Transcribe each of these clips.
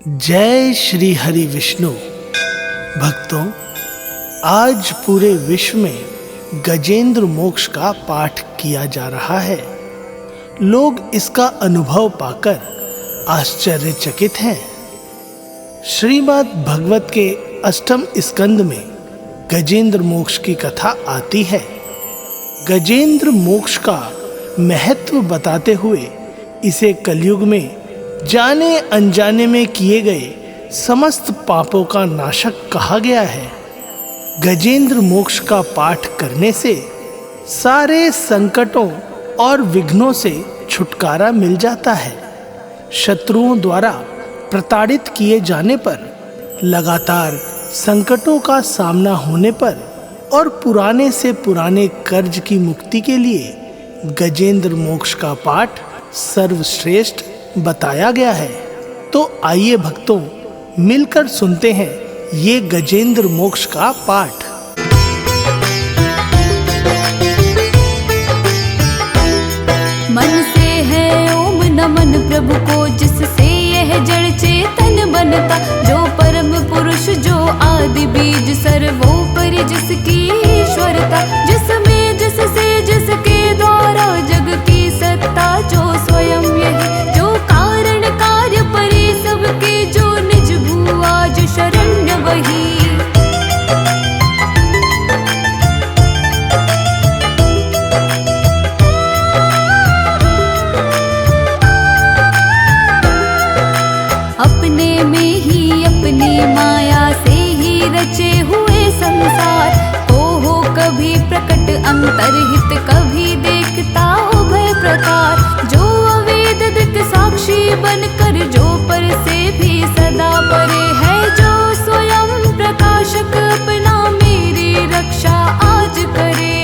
जय श्री हरि विष्णु। भक्तों, आज पूरे विश्व में गजेंद्र मोक्ष का पाठ किया जा रहा है। लोग इसका अनुभव पाकर आश्चर्यचकित हैं। श्रीमद् भागवत के अष्टम स्कंद में गजेंद्र मोक्ष की कथा आती है। गजेंद्र मोक्ष का महत्व बताते हुए इसे कलयुग में जाने अनजाने में किए गए समस्त पापों का नाशक कहा गया है। गजेंद्र मोक्ष का पाठ करने से सारे संकटों और विघ्नों से छुटकारा मिल जाता है। शत्रुओं द्वारा प्रताड़ित किए जाने पर, लगातार संकटों का सामना होने पर और पुराने से पुराने कर्ज की मुक्ति के लिए गजेंद्र मोक्ष का पाठ सर्वश्रेष्ठ बताया गया है। तो आइए भक्तों, मिलकर सुनते हैं ये गजेंद्र मोक्ष का पाठ। मन से है ओम नमन प्रभु को, जिससे यह जड़ चेतन बनता। जो परम पुरुष, जो आदि बीज, सर्वोपरि जिसकी ईश्वरता। जिसमें जिससे जिसके द्वारा जग की सत्ता। जो स्वयं यही, जो कारण कार्य परि सबके। जो निज भू आज शरण्य वही। अपने में ही अपनी माया से ही रचे हुए संसार को। हो कभी प्रकट अंतरहित, कभी देखता उभय प्रकार। जो अवेद दिक साक्षी बनकर, जो पर से भी सदा परे है। जो स्वयं प्रकाशक अपना मेरी रक्षा आज करे।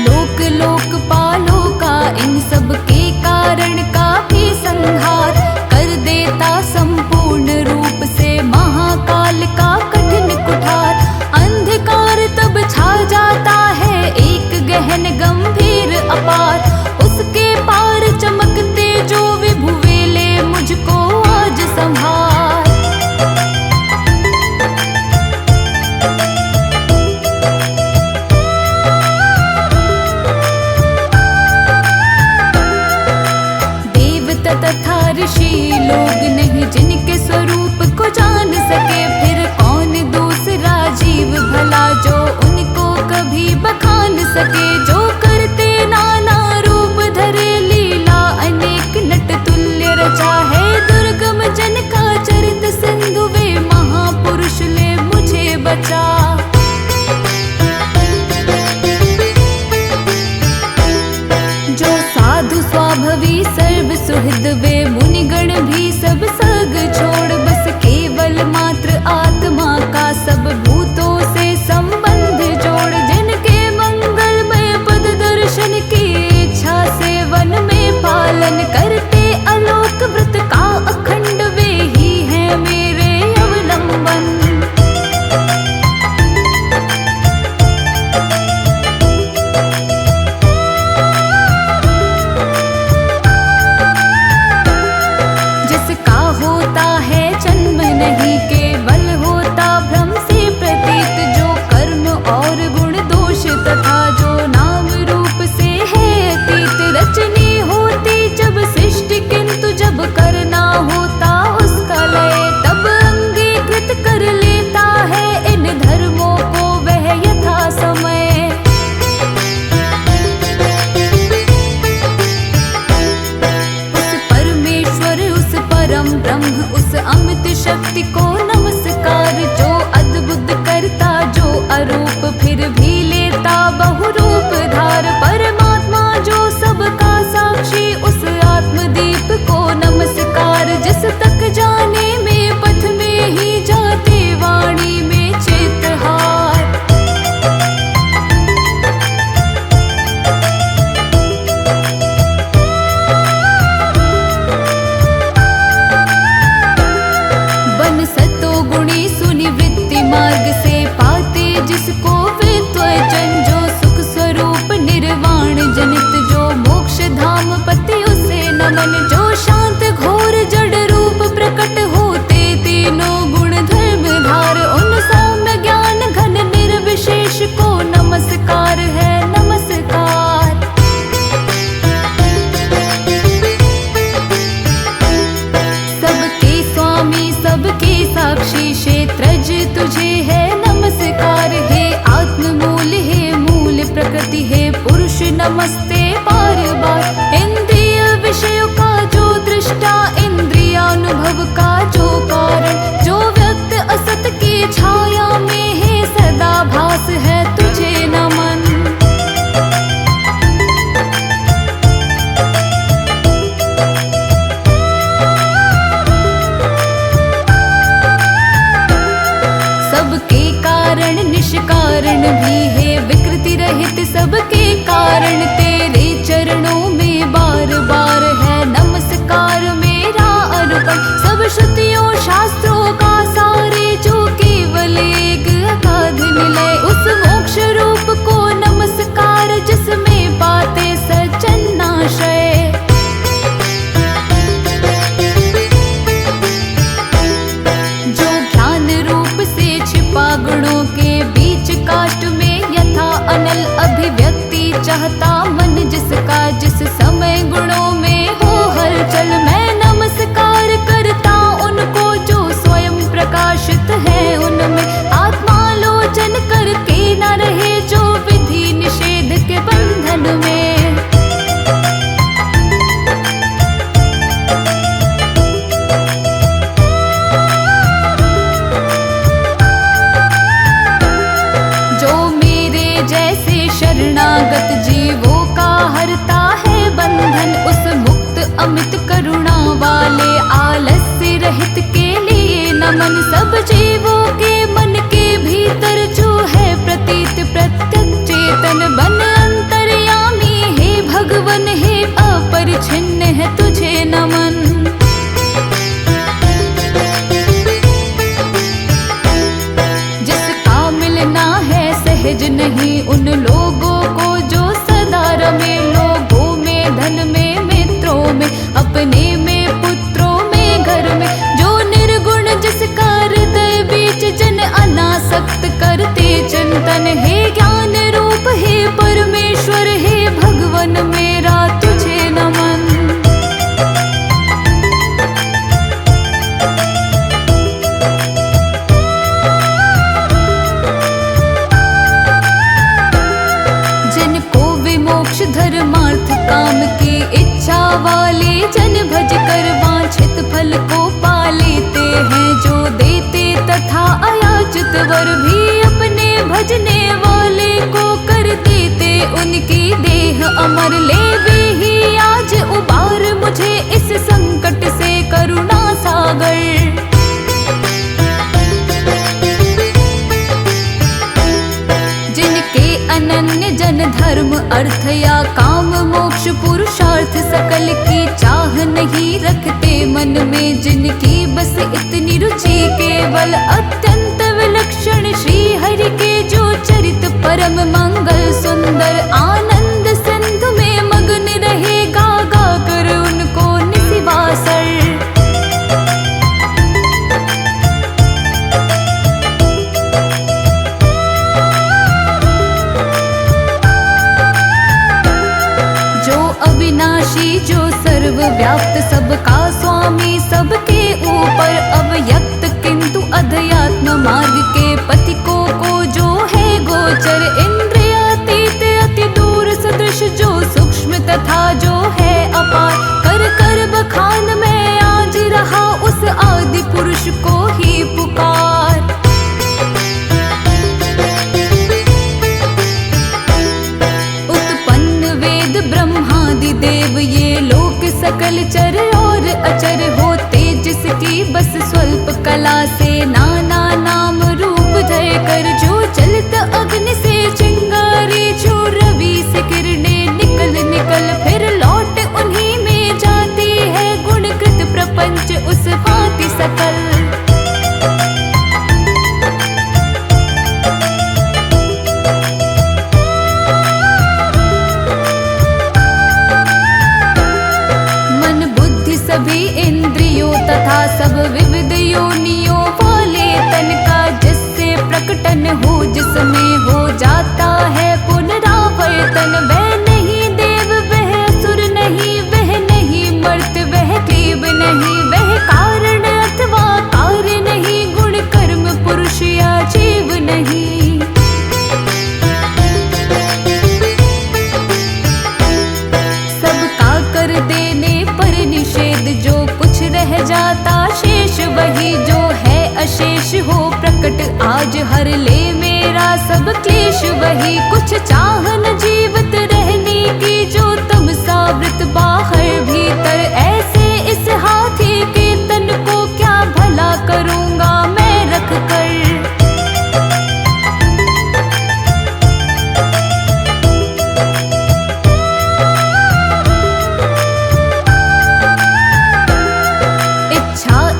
लोक लोक पालो का, इन सब के कारण का भी संहार कर देता। संपूर्ण रूप से महाकाल का कठिन कुठार। अंधकार तब छा जाता है, एक गहन गंभीर अपार। उसके पार चमकते जो विभु वेले, मुझको आज संभार। देवता तथा ऋषि लोग नहीं, जिनके स्वरूप को जान सके। फिर कौन दूसरा जीव भला, जो उनको कभी बखान सके। जो करते नाना रूप धरे, लीला अनेक नट तुल्य रचा है। दुर्गम जन का चरित सिंधु, वे महापुरुष ले मुझे बचा। जो साधु स्वाभवी सर्व सुहृद, वे मुनिगण भी सब सग छोड़। बस केवल मात्र आत्मा का सब भूतों से संबंध जोड़। जिनके मंगलमय पद दर्शन की इच्छा से, वन में पालन करते अलोक व्रत का अखंड। वे ही हैं मेरे अवलंबन। धाम पति उसे नमन। जो शांत घोर जड़ रूप प्रकट होते तीनों गुण धर्म धार। उन सौम्य ज्ञान घन निर्विशेष को नमस्कार है नमस्कार। सबके स्वामी सबके साक्षी क्षेत्रज तुझे है नमस्कार। हे आत्म मूल हे मूल प्रकृति हे पुरुष नमस्ते बार बार। इंद्रिय विषयों का जो दृष्टा इंद्रियानुभव का जो कारण। जो व्यक्त असत की छाया में है सदा भास है तुझे नमन। सबके कारण निष्कारण भी है विकृति रहित सबके कारण। तेरे चरणों में बार बार है नमस्कार मेरा अर्पण। सब श्रुतियों शास्त्रों का सारे जो केवल एक अगाध निलय। उस मोक्ष रूप को नमस्कार जिसमें पाते सज्जन आश्रय। जो ज्ञान रूप से छिपा गुणों के बीच काष्ठ में यथा अनल अभिव्यक्ति चाहता मन जिसका। जिस समय गुणों में हो हलचल मैं नमस्कार करता उनको जो स्वयं प्रकाशित है उनमें। आत्मालोचन करके न रहे जो विधि निषेध के बंधन में। जो मेरे जैसे शरणागत जीवों का हरता है बंधन। उस मुक्त अमित करुणा वाले आलस्य रहित के लिए नमन। सब जीवों के मन के भीतर जो है प्रतीत प्रत्यक्ष चेतन बन। अंतर्यामी हे भगवन हे अपरिछिन्न है तुझे नमन। जिसका मिलना है सहज नहीं उन लोगों को जो सदा रमे। लोगों में धन में मित्रों में अपने में पुत्रों में घर में। जो निर्गुण जिसका हृदय बीच जन अनासक्त करते चिंतन। हे ज्ञान रूप हे परमेश्वर हे भगवन मेरा तुझे नमन। जिनको विमोक्ष धर्मार्थ काम की इच्छा वाले जन भज कर वांछित फल को पा लेते हैं। जो देते तथा अयाचित वर भी अपने भजने वाले को कर देते उनकी देह अमर। ले वे ही आज उबार मुझे इस संकट से करुणा सागर। जिनके अनन्य जन धर्म अर्थ या काम मोक्ष पुरुषार्थ सकल की चाह नहीं रखते मन में। जिनकी बस इतनी रुचि केवल अत्यंत विलक्षण श्री हरि के जो चरित परम मंगल सुंदर। आनंद सिंधु में मग्न रहे गा गा कर उनको निसिवासर। अविनाशी जो सर्वव्याप्त सबका स्वामी सबके ऊपर अव्यक्त किंतु अध्यात्म मार्ग के पथिकों को जो है गोचर। इंद्रियातीत अति दूर सदृश जो सूक्ष्म तथा जो है अपार। कर कर बखान में आज रहा उस आदि पुरुष को ही पुकार। ब्रह्मादि देव ये लोक सकल चर और अचर होते जिसकी बस स्वल्प कला से नाना नाम रूप धर कर। जो चलत अग्नि से चिंगारी जो रवि से किरणें निकल निकल फिर लौट उन्हीं में जाती है। गुणकृत प्रपंच उस भांति सकल। योनियों वाले तन का, जिससे प्रकटन हो जिसमें हो जाता है पुनरावर्तन। वह नहीं देव वह असुर नहीं, वह नहीं मर्त वह क्लीब नहीं, वह कारण अथवा कार्य नहीं, गुण कर्म पुरुष या जीव नहीं। सबका कर देने पर निषेध, जो कुछ रह जाता शेष वही, जो है अशेष हो प्रकट आज हर ले मेरा सब क्लेश वही। कुछ चाहन जीवित रहने की, जो तम सावृत बाहर भीतर, ऐसे इस हाथी के तन को क्या भला करूँगा मैं रख कर।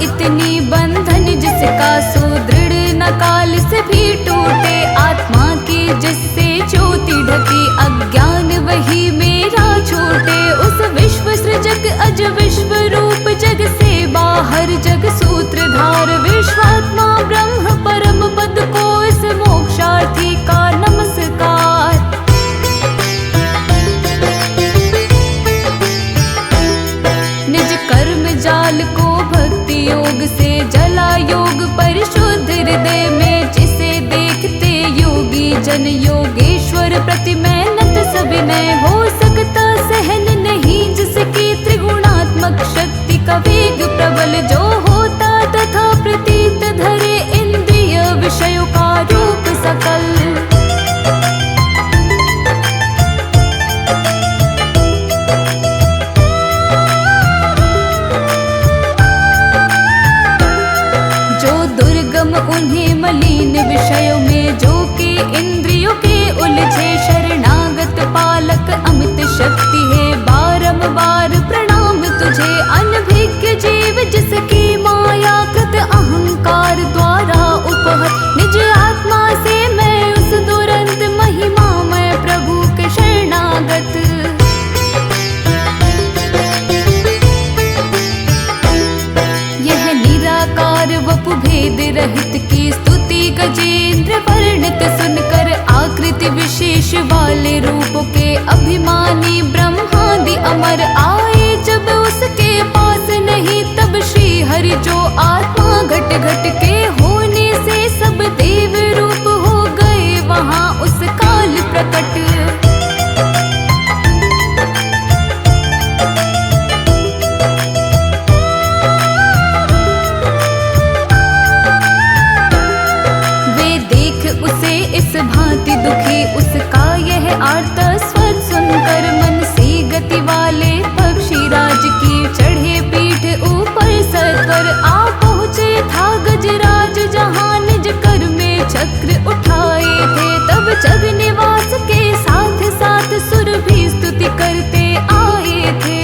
इतनी बंधन जिसका सुदृढ़ न काल से भी टूटे, आत्मा की जिससे ज्योति ढकी अज्ञान वही मेरा छूटे। उस विश्व सृजक अज विश्व रूप जग से बाहर जग सूत्रधार, विश्वात्मा ब्रह्म परम पद को इस मोक्षार्थी का नमस्कार। निज कर्म जाल को भक्ति योग से जला, योग परिशुद्ध हृदय में जिसे देखते योगी जन, योगेश्वर प्रति मेहनत सविनय हो सकता सहन नहीं, जिसकी त्रिगुणात्मक शक्ति का वेग प्रबल, जो होता तथा प्रतीत धरे इंद्रिय विषयों का रूप सकल। उन्हें मलिन विषयों में जो के इंद्रियों के उलझे, शरणागत पालक अमित शक्ति है बारंबार प्रणाम तुझे। अनभिज्ञ जीव जिसकी माया कृत अहंकार द्वारा उपहत, निज आत्मा से मैं उस दुरंत महिमा मैं प्रभु के शरणागत। यह निराकार वपु भेद रहित की स्तुति गजेंद्र वर्णित सुनकर, आकृति विशेष वाले रूप के अभिमानी ब्रह्मादि अमर आए। जब उसके पास नहीं तब श्री हरि जो आत्मा घट घट के होने से सब देव रूप हो गए वहाँ उस काल प्रकट। उसे इस भांति दुखी उसका यह आर्त स्वर सुनकर, मन सी गति वाले पक्षी राज की चढ़े पीठ ऊपर सत्वर। आ पहुँचे था गजराज जहाँ निज कर में चक्र उठाए थे, तब जग निवास के साथ साथ सुर भी स्तुति करते आए थे।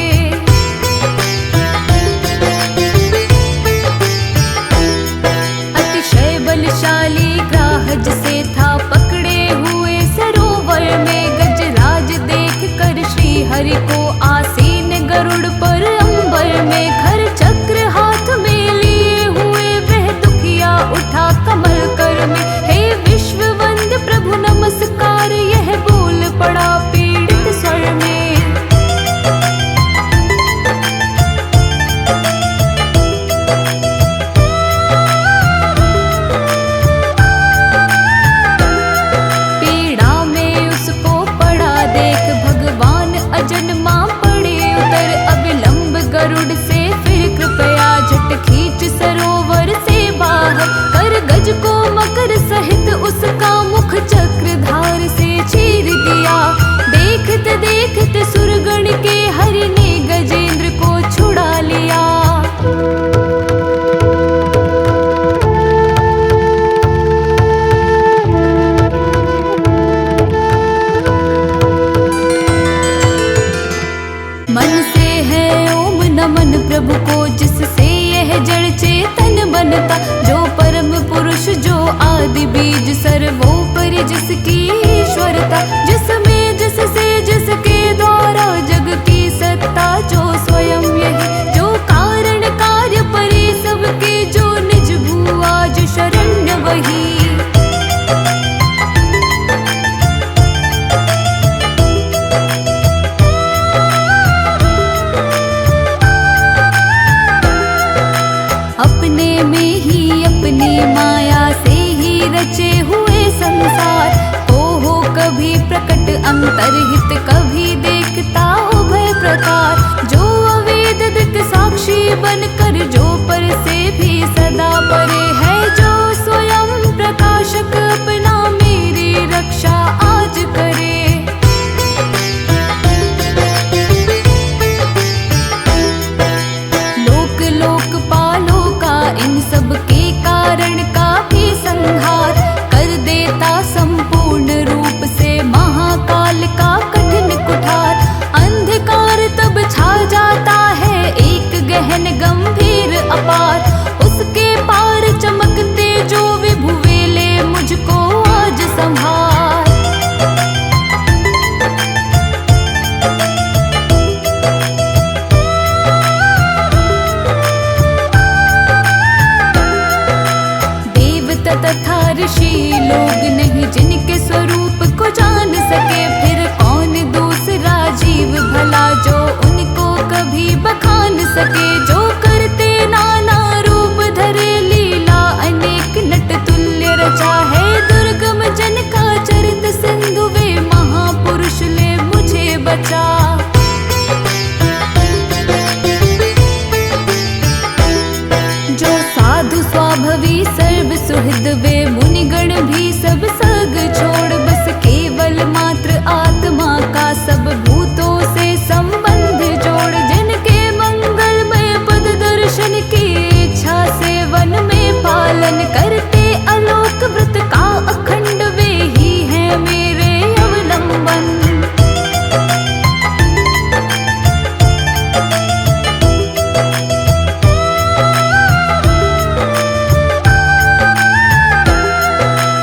अतिशय बलशाली ग्राहज से था पकड़े हुए सरोवर में, गजराज देख कर श्री हरि को आसीन गरुड़ पर अंबर में, खर चक्र हाथ में लिए हुए वह दुखिया उठा कमल कर में। हे विश्ववंद प्रभु नमस्कार, यह बोल पड़ा पीड़ित स्वर में। जन्मा पड़े उतर अविलंब गरुड़ से, फिर कृपया झट खींच सरोवर से बाहर कर, गज को मकर सहित उसका मुख चक्र धार से चीर दिया। देखते देखते सुरगण के हरि ने गजेंद्र को छुड़ा लिया। मन से है ओम नमन प्रभु को, जिससे यह जड़ चेतन बनता, जो परम पुरुष जो आदि बीज सर्वोपरि जिसकी ईश्वरता, जिसमें जिससे जिसके द्वारा जग की सत्ता, जो स्वयं यही जो कारण कार्य परे सबके, जो निज रचे हुए संसार को हो कभी प्रकट अंतर्हित, कभी देखता उभय प्रकार। जो अवेद दिक साक्षी बनकर जो पर से भी सदा परे है, जो स्वयं प्रकाशक अपना मेरी रक्षा आज करे। लोक लोकपालों का इन सब के कारण का भी संहार कर देता संपूर्ण रूप से महाकाल का कठिन कुठार। अंधकार तब छा जाता है एक गहन गंभीर अपार, उसके पार चमकते जो विभु वेले मुझको आज संभार। देवता तथा ऋषि लोग नहीं जिनके स्वरूप को जान सके, फिर कौन दूसरा जीव भला जो उनको कभी बखान सके। जो करते नाना रूप धरे लीला अनेक नट तुल्य रचा है, दुर्गम जन का चरित सिंधु वे महापुरुष ले मुझे बचा। जो साधु स्वाभवी सर्व सुहृद वे मुनिगण भी सब सग छोड़, बस केवल मात्र आत्मा का सब भूतों से संबंध जोड़। जिनके मंगलमय पद दर्शन की इच्छा से वन में पालन करते, अलोक व्रत का अखंड वे ही हैं मेरे अवलंबन।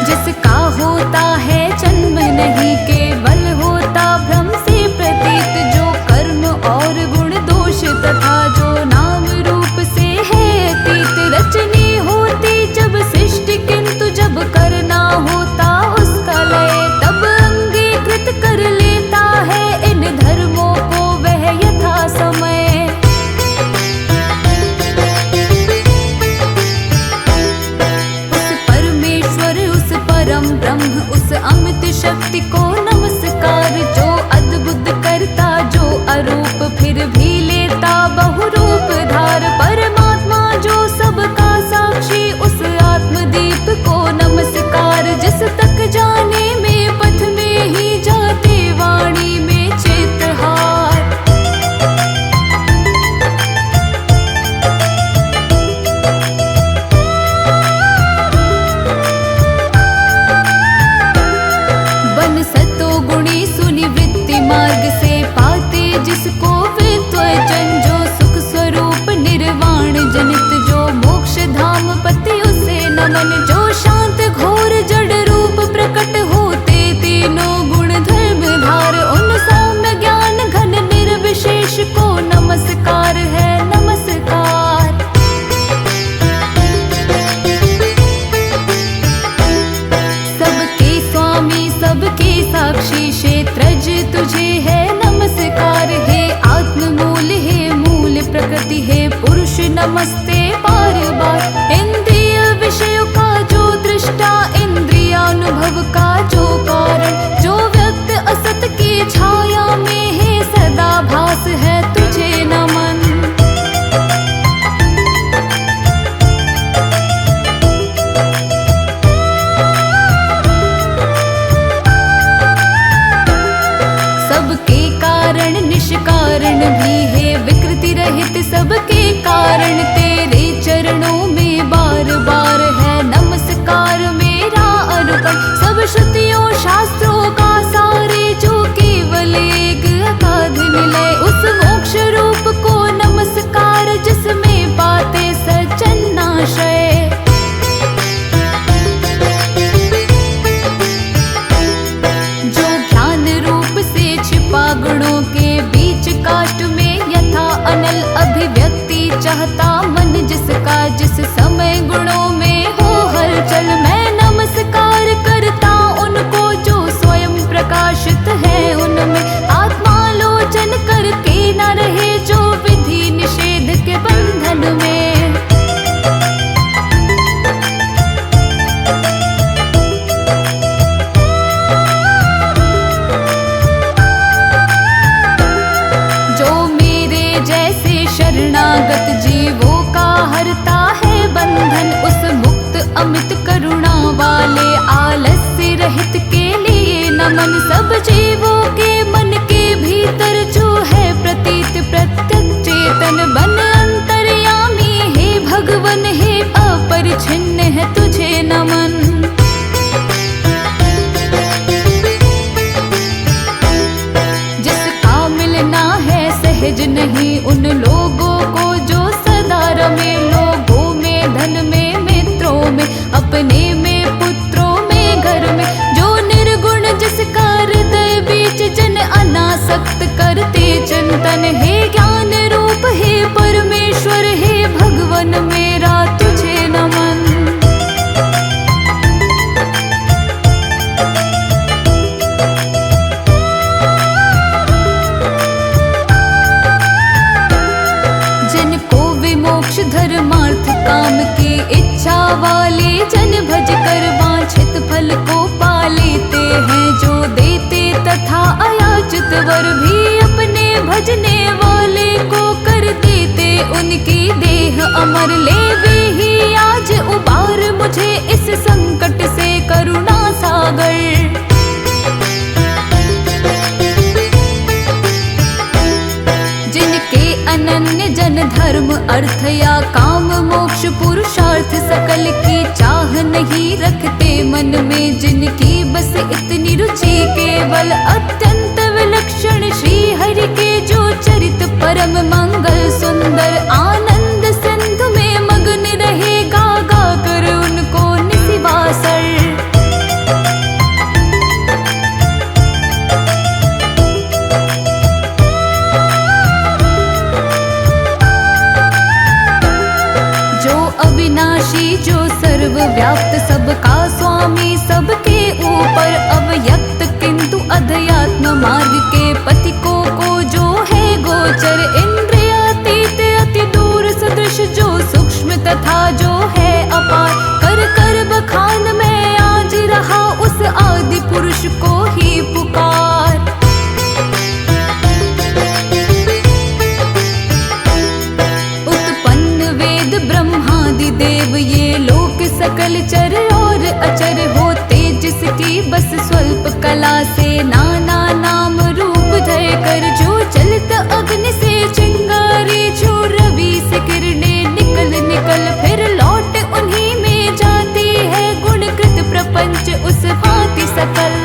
जिसका होता है जन्म नहीं केवल होता भ्रम से प्रतीत, जो कर्म और गुण दोष तथा जो नाम रूप से है अतीत। रचनी होती जब सृष्टि किंतु जब करना होता उसका लय, तब अंगीकृत कर लेता है इन धर्मों को वह यथा समय। उस परमेश्वर उस परम ब्रह्म उस अमित शक्ति को नमस्कार, जो अद्भुत करता जो अरूप फिर भी लेता बहुरूप धार। परमात्मा जो सबका साक्षी उस आत्मदीप को नमस्कार, जिस तक जाने में पथ में ही जाते वाणी में चेतहार। बन सतो गुणी सुनिवृत्ति मार्ग से पाते जिसको विद्वचन, जो सुख स्वरूप निर्वाण जनित जो मोक्ष धाम पति उसे नमन। जो शांत घोर जड़ रूप प्रकट होते तीनों गुण धर्म धार, उन सौम्य ज्ञान घन निर्विशेष को नमस्कार है नमस्कार। सबके स्वामी सबके साक्षी क्षेत्रज तुझे है नमस्कार। हे आत्म मूल हे मूल प्रकृति हे पुरुष नमस्ते बार बार। इंद्रिय विषयों का जो दृष्टा इंद्रियानुभव का जो कारण, जो व्यक्त असत की छाया में है सदा भास है तुझे नमन। सबके कारण निष्कारण भी है विकृति रहित, सबके कारण तेरे चरणों में बार बार है नमस्कार मेरा अनुपम। सब श्रुतियों शास्त्रों का सारे जो केवल एक अगाध निलय, उस मोक्ष रूप को नमस्कार जिसमें पाते सज्जन आश्रय। जो ज्ञान रूप से छिपा गुणों के बीच काष्ठ में यथा अनल अभिव्यक्ति चाहता जैसे शरणागत जीवों का हरता है बंधन, उस मुक्त अमित करुणा वाले आलस्य रहित के लिए नमन। सब जीवों के मन के भीतर जो है प्रतीत प्रत्यक्ष चेतन बन अंतर्यामी, हे भगवन हे अपरिछिन्न है तुझे नमन। जिसका मिलना है सहज नहीं उन लोगों को जो सदा रमे, लोगों में धन में मित्रों में अपने में पुत्रों में घर में, जो निर्गुण जिसका हृदय बीच जन अनासक्त करते चिंतन। हे ज्ञान रूप हे परमेश्वर हे भगवन मेरा तुझे नमन। जिनको विमोक्ष धर्मार्थ काम की इच्छा वाले जन भज कर वांछित फल को पा लेते हैं, जो देते तथा अयाचित वर भी अपने भजने वाले को कर देते, उनकी देह अमर ले वे ही आज उबार मुझे इस संकट से करुणा सागर। जिनके अनन्य जन धर्म अर्थ या काम मोक्ष पुरुषार्थ सकल की चाह नहीं रखते मन में, जिनकी बस इतनी रुचि केवल अत्यंत विलक्षण श्री हरि के जो चरित परम मंगल सुंदर, आनंद सिंधु में मग्न रहे गा गा कर उनको निशिवासर। अविनाशी जो सर्वव्याप्त सबका स्वामी, सबके ऊपर अव्यक्त किंतु अध्यात्म मार्ग के पथिकों को जो है गोचर, इंद्रियातीत अति दूर सदृश जो सूक्ष्म तथा जो है अपार, कर कर बखान में आज रहा उस आदि पुरुष को ही पुकार। ब्रह्मादि देव ये लोक सकल चर और अचर होते, जिसकी बस स्वल्प कला से नाना नाम रूप धर कर, जो चलित अग्नि से चिंगारी जो रवि से किरणें निकल निकल फिर लौट उन्हीं में जाती है, गुणकृत प्रपंच उस भांति सकल।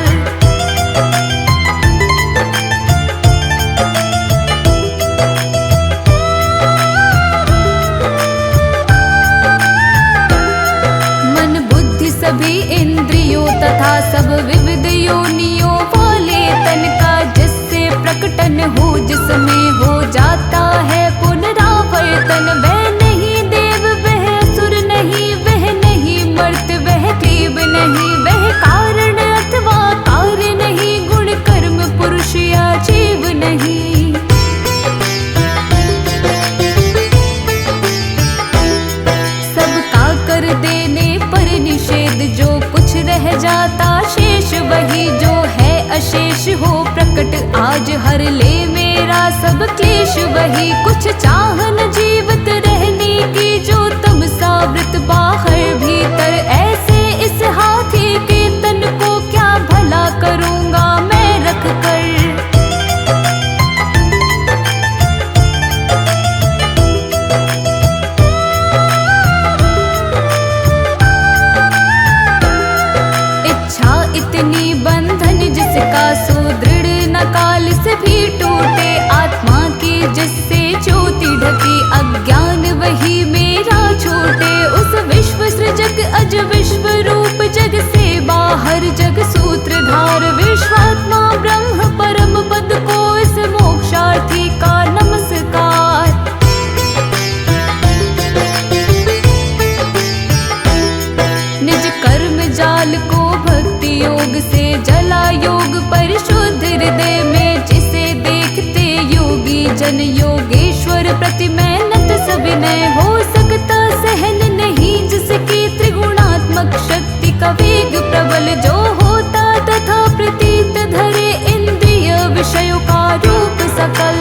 सभी इंद्रियों तथा सब विविध योनियों वाले तन का, जिससे प्रकटन हो जिसमें हो जाता है पुनरावर्तन। वह नहीं देव वह असुर नहीं, वह नहीं मर्त वह क्लीब नहीं, वह कारण अथवा कार्य नहीं, गुण कर्म पुरुष या जीव नहीं। सबका कर देने पर निषेध जो कुछ रह जाता शेष, वही जो है अशेष हो प्रकट आज हर ले मेरा सब क्लेश। वही कुछ चाहन जीवित रहने की जो तमसावृत बाहर भीतर, ऐसे इस हाथी के तन को क्या भला करूँगा मैं रख कर। इतनी बंधन जिसका सुदृढ़ न काल से भी टूटे, आत्मा की जिससे ज्योति ढकी अज्ञान वही मेरा छूटे। उस विश्व सृजक अज विश्व रूप जग से बाहर जग सूत्रधार, विश्वात्मा ब्रह्म परम पद को इस मोक्षार्थी का नमस्कार। निज कर्म जाल को भक्ति योग से जला, योग परिशुद्ध हृदय में जिसे देखते योगी जन, योगेश्वर प्रति मेहनत सविनय हो सकता सहन नहीं, जिसकी त्रिगुणात्मक शक्ति का वेग प्रबल जो होता तथा प्रतीत धरे इंद्रिय विषयों का रूप सकल।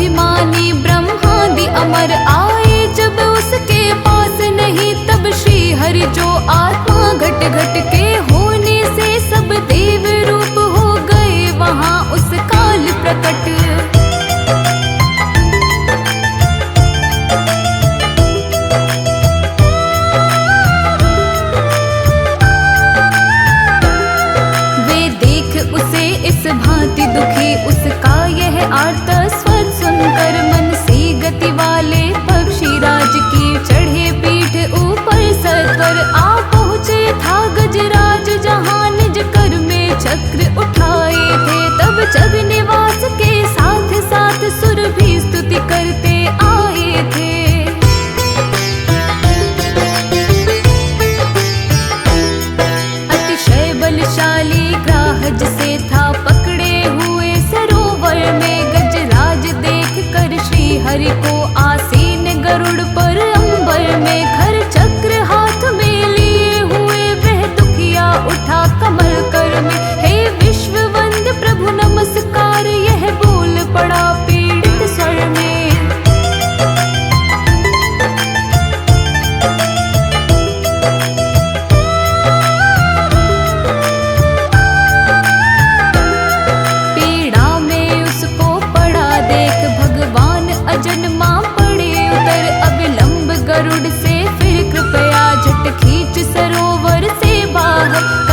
अभिमानी ब्रह्मादि अमर आए जब उसके पास नहीं, तब श्री हरि जो आत्मा घट घट के होने से सब देव रूप हो गए वहाँ उस काल प्रकट। उसे इस भांति दुखी, उसका यह आर्त स्वर सुनकर मन से गति वाले पक्षी राज की चढ़े पीठ ऊपर सत्वर आ पहुँचे था गजराज जहाँ निज कर में चक्र उठाए थे। तब जग निवास के साथ साथ सुर भी स्तुति करते आए थे। अतिशय बलशाली ग्राहज से था पकड़े हुए सरोवर में, गजराज देख कर श्री हरि को आसीन गरुड़ पर अंबर में, खर चक्र हाथ में लिए हुए वह दुखिया उठा कमल कर में। हे विश्ववंद प्रभु नमस्कार, यह बोल पड़ा पीड़ित स्वर में। जन्मा पड़े उतर अविलंब गरुड़ से, फिर कृपया झट खींच सरोवर से बाहर।